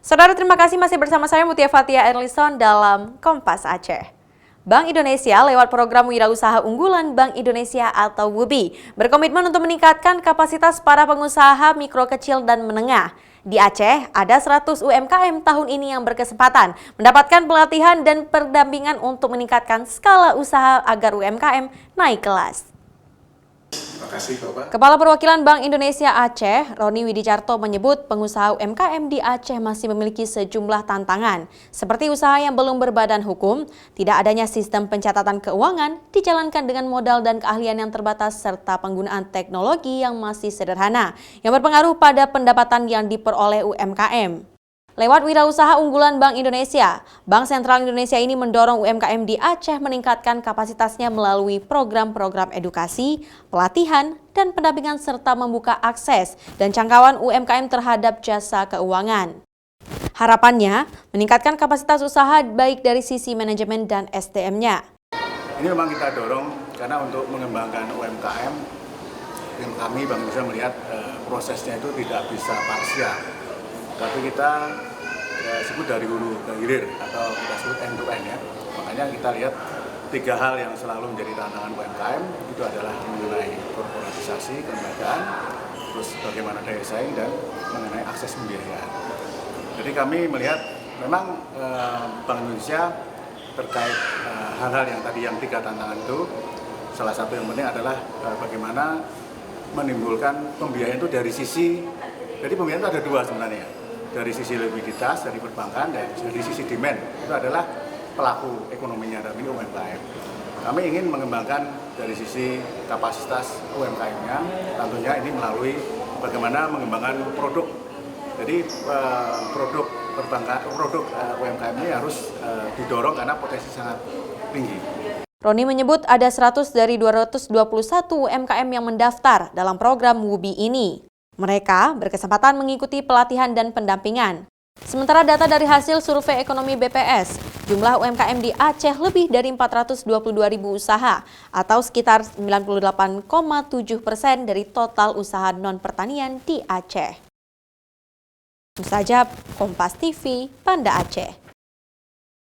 Saudara, terima kasih masih bersama saya Mutia Fatia Erlison dalam Kompas Aceh. Bank Indonesia lewat program Wirausaha Unggulan Bank Indonesia atau WUBI berkomitmen untuk meningkatkan kapasitas para pengusaha mikro kecil dan menengah. Di Aceh, ada 100 UMKM tahun ini yang berkesempatan mendapatkan pelatihan dan pendampingan untuk meningkatkan skala usaha agar UMKM naik kelas. Kepala Perwakilan Bank Indonesia Aceh, Roni Widicarto menyebut pengusaha UMKM di Aceh masih memiliki sejumlah tantangan, seperti usaha yang belum berbadan hukum, tidak adanya sistem pencatatan keuangan, dijalankan dengan modal dan keahlian yang terbatas, serta penggunaan teknologi yang masih sederhana, yang berpengaruh pada pendapatan yang diperoleh UMKM. Lewat Wirausaha Unggulan Bank Indonesia, Bank Sentral Indonesia ini mendorong UMKM di Aceh meningkatkan kapasitasnya melalui program-program edukasi, pelatihan, dan pendampingan serta membuka akses dan jangkauan UMKM terhadap jasa keuangan. Harapannya, meningkatkan kapasitas usaha baik dari sisi manajemen dan SDM-nya. Ini memang kita dorong karena untuk mengembangkan UMKM, yang kami Bank Indonesia melihat prosesnya itu tidak bisa parsial. Tapi kita sebut dari hulu ke hilir atau kita sebut end to end ya. Makanya kita lihat 3 hal yang selalu menjadi tantangan UMKM itu adalah mengenai korporatisasi, kelembagaan, terus bagaimana daya saing dan mengenai akses pembiayaan. Jadi kami melihat memang Bank Indonesia terkait hal-hal yang tadi yang 3 tantangan itu, salah satu yang penting adalah bagaimana menimbulkan pembiayaan itu dari sisi, jadi pembiayaan itu ada 2 sebenarnya. Dari sisi likuiditas, dari perbankan, dan dari sisi demand, itu adalah pelaku ekonominya dari UMKM. Kami ingin mengembangkan dari sisi kapasitas UMKM-nya, tentunya ini melalui bagaimana mengembangkan produk. Jadi produk perbankan, produk UMKM ini harus didorong karena potensi sangat tinggi. Roni menyebut ada 100 dari 221 UMKM yang mendaftar dalam program WUBI ini. Mereka berkesempatan mengikuti pelatihan dan pendampingan. Sementara data dari hasil survei ekonomi BPS, jumlah UMKM di Aceh lebih dari 422.000 usaha atau sekitar 98,7% dari total usaha non-pertanian di Aceh. Mustajab, Kompas TV, Banda Aceh.